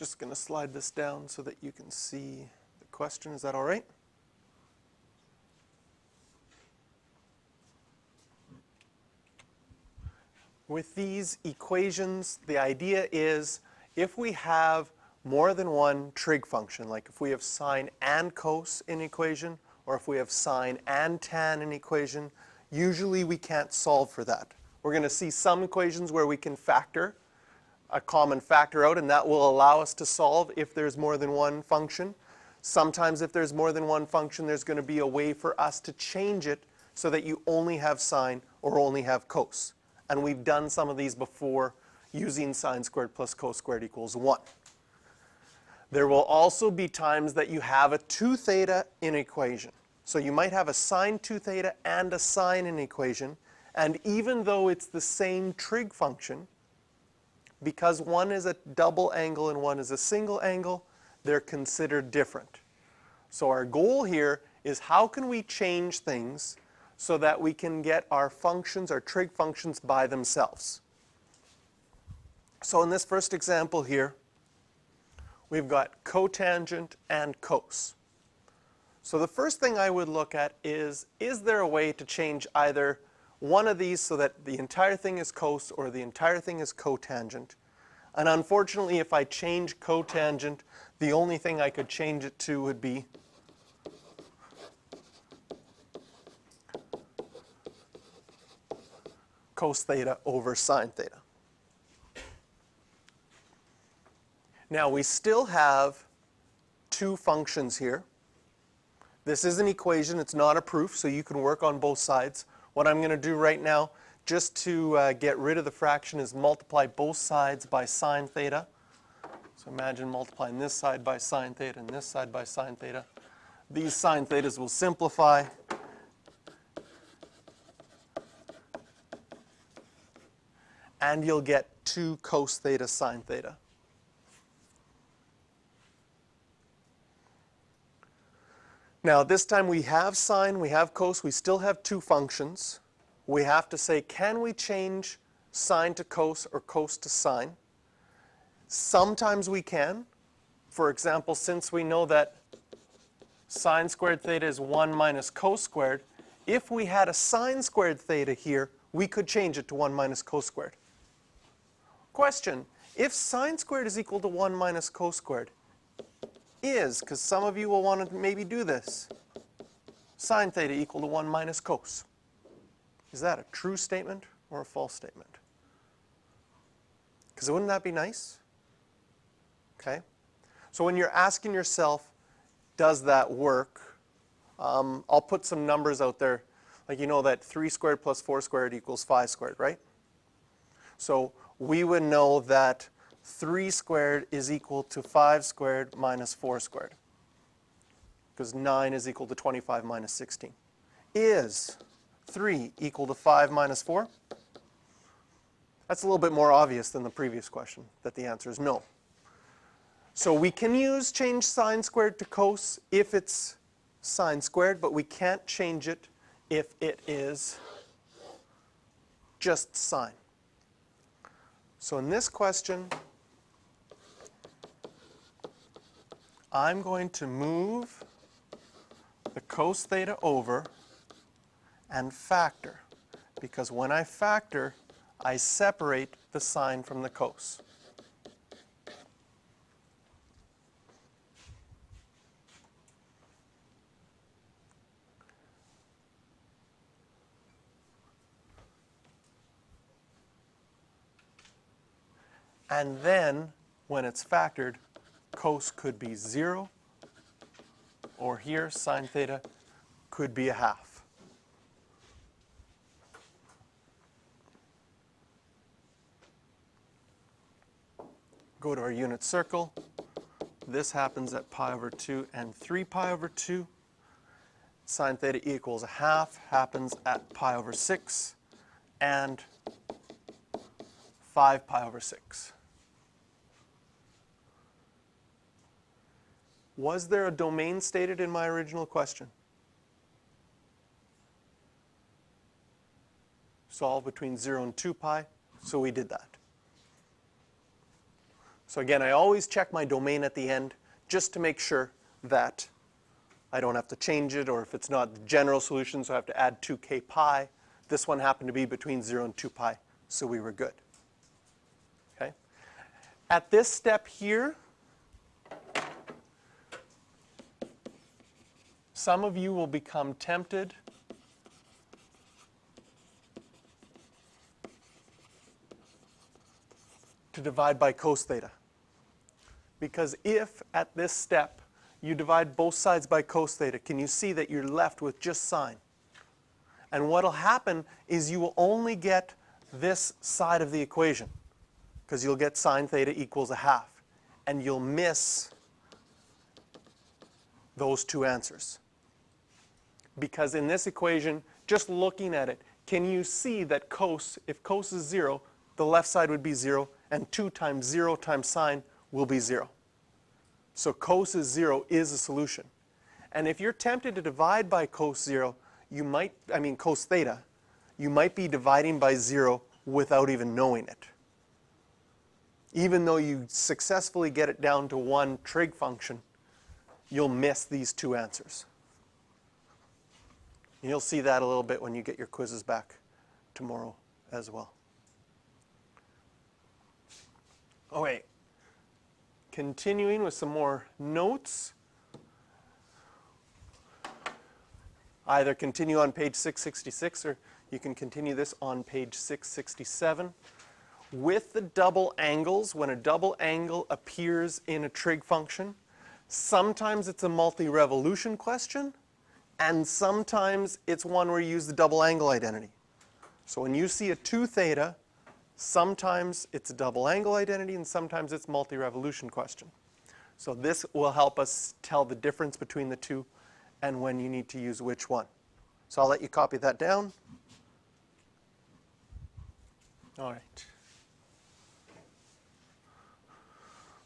Just going to slide this down so that you can see the question. Is that all right? With these equations, the idea is if we have more than one trig function, like if we have sine and cos in equation, or if we have sine and tan in equation, usually we can't solve for that. We're going to see some equations where we can factor a common factor out, and that will allow us to solve if there's more than one function. Sometimes if there's more than one function, there's going to be a way for us to change it so that you only have sine or only have cos. And we've done some of these before using sine squared plus cos squared equals 1. There will also be times that you have a 2 theta in equation. So you might have a sine 2 theta and a sine in equation, and even though it's the same trig function, because one is a double angle and one is a single angle, they're considered different. So our goal here is how can we change things so that we can get our functions, our trig functions, by themselves. So in this first example here, we've got cotangent and cos. So the first thing I would look at is there a way to change either one of these so that the entire thing is cos or the entire thing is cotangent? And unfortunately, if I change cotangent, the only thing I could change it to would be cos theta over sine theta. Now we still have two functions here. This is an equation, it's not a proof, so you can work on both sides. What I'm going to do right now, just to get rid of the fraction, is multiply both sides by sine theta. So imagine multiplying this side by sine theta and this side by sine theta. These sine thetas will simplify. And you'll get 2 cos theta sine theta. Now this time we have sine, we have cos, we still have two functions. We have to say, can we change sine to cos or cos to sine? Sometimes we can. For example, since we know that sine squared theta is 1 minus cos squared, if we had a sine squared theta here, we could change it to 1 minus cos squared. Question, if sine squared is equal to 1 minus cos squared, because some of you will want to maybe do this, sine theta equal to 1 minus cos. Is that a true statement or a false statement? Because wouldn't that be nice? Okay. So when you're asking yourself, does that work? I'll put some numbers out there. Like you know that 3 squared plus 4 squared equals 5 squared, right? So we would know that 3 squared is equal to 5 squared minus 4 squared. Because 9 is equal to 25 minus 16. Is 3 equal to 5 minus 4? That's a little bit more obvious than the previous question, that the answer is no. So we can change sine squared to cos if it's sine squared, but we can't change it if it is just sine. So in this question, I'm going to move the cos theta over and factor, because when I factor, I separate the sine from the cos. And then, when it's factored, cos could be 0, or here, sine theta could be a half. Go to our unit circle. This happens at pi over 2 and 3 pi over 2. Sine theta equals a half happens at pi over 6 and 5 pi over 6. Was there a domain stated in my original question? Solve between 0 and 2 pi, so we did that. So again, I always check my domain at the end just to make sure that I don't have to change it, or if it's not the general solution, so I have to add 2k pi. This one happened to be between 0 and 2 pi, so we were good. Okay? At this step here, some of you will become tempted to divide by cos theta. Because if at this step you divide both sides by cos theta, can you see that you're left with just sine? And what will happen is you will only get this side of the equation, because you'll get sine theta equals a half. And you'll miss those two answers. Because in this equation, just looking at it, can you see that cos, if cos is 0, the left side would be 0, and 2 times 0 times sine will be 0. So cos is 0 is a solution. And if you're tempted to divide by cos 0, you might, cos theta, you might be dividing by 0 without even knowing it. Even though you successfully get it down to one trig function, you'll miss these two answers. You'll see that a little bit when you get your quizzes back tomorrow as well. Okay, continuing with some more notes. Either continue on page 666 or you can continue this on page 667. With the double angles, when a double angle appears in a trig function, sometimes it's a multi-revolution question, and sometimes it's one where you use the double angle identity. So when you see a 2 theta, sometimes it's a double angle identity and sometimes it's multi-revolution question. So this will help us tell the difference between the two and when you need to use which one. So I'll let you copy that down. All right.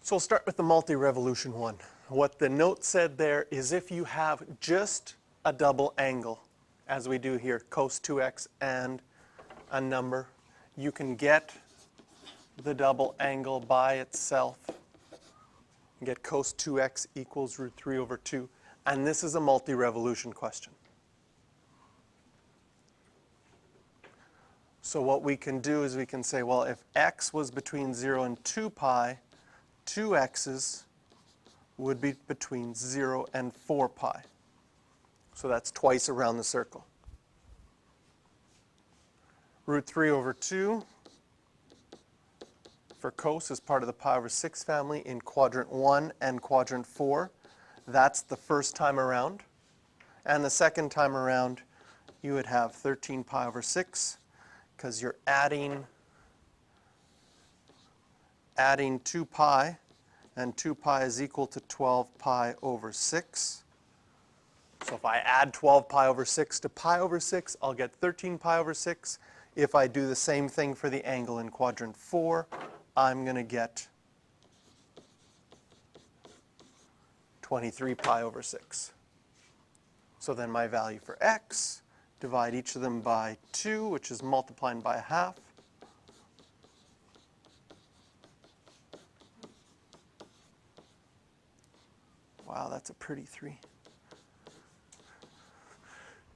So we'll start with the multi-revolution one. What the note said there is if you have just a double angle, as we do here, cos 2x and a number, you can get the double angle by itself. You get cos 2x equals root 3 over 2. And this is a multi-revolution question. So what we can do is we can say, well, if x was between 0 and 2 pi, 2x's would be between 0 and 4 pi. So that's twice around the circle. Root 3 over 2 for cos is part of the pi over 6 family in quadrant 1 and quadrant 4. That's the first time around. And the second time around, you would have 13 pi over 6, because you're adding 2 pi, and 2 pi is equal to 12 pi over 6. So if I add 12 pi over 6 to pi over 6, I'll get 13 pi over 6. If I do the same thing for the angle in quadrant 4, I'm going to get 23 pi over 6. So then my value for x, divide each of them by 2, which is multiplying by a half. Wow, that's a pretty 3.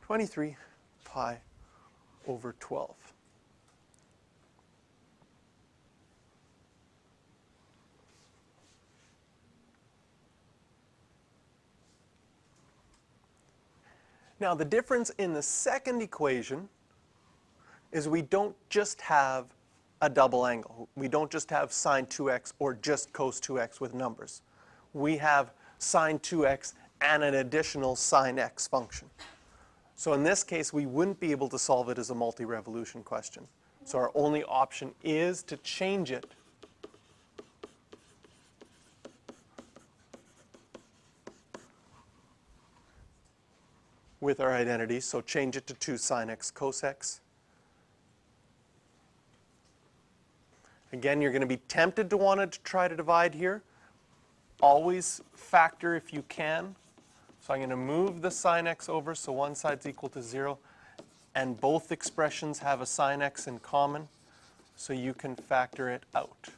23 pi over 12. Now the difference in the second equation is we don't just have a double angle. We don't just have sine 2x or just cos 2x with numbers. We have sine 2x and an additional sine x function. So in this case, we wouldn't be able to solve it as a multi-revolution question. So our only option is to change it with our identity. So change it to 2 sine x cos x. Again, you're going to be tempted to want to try to divide here. Always factor if you can. So I'm going to move the sine x over so one side's equal to 0. And both expressions have a sine x in common. So you can factor it out.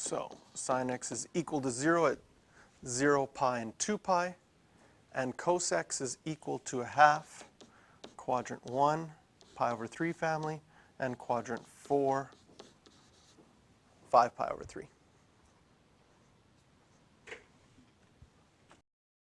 So sine x is equal to 0 at 0, pi, and 2 pi, and cos x is equal to a half, quadrant 1, pi over 3 family, and quadrant 4, 5 pi over 3.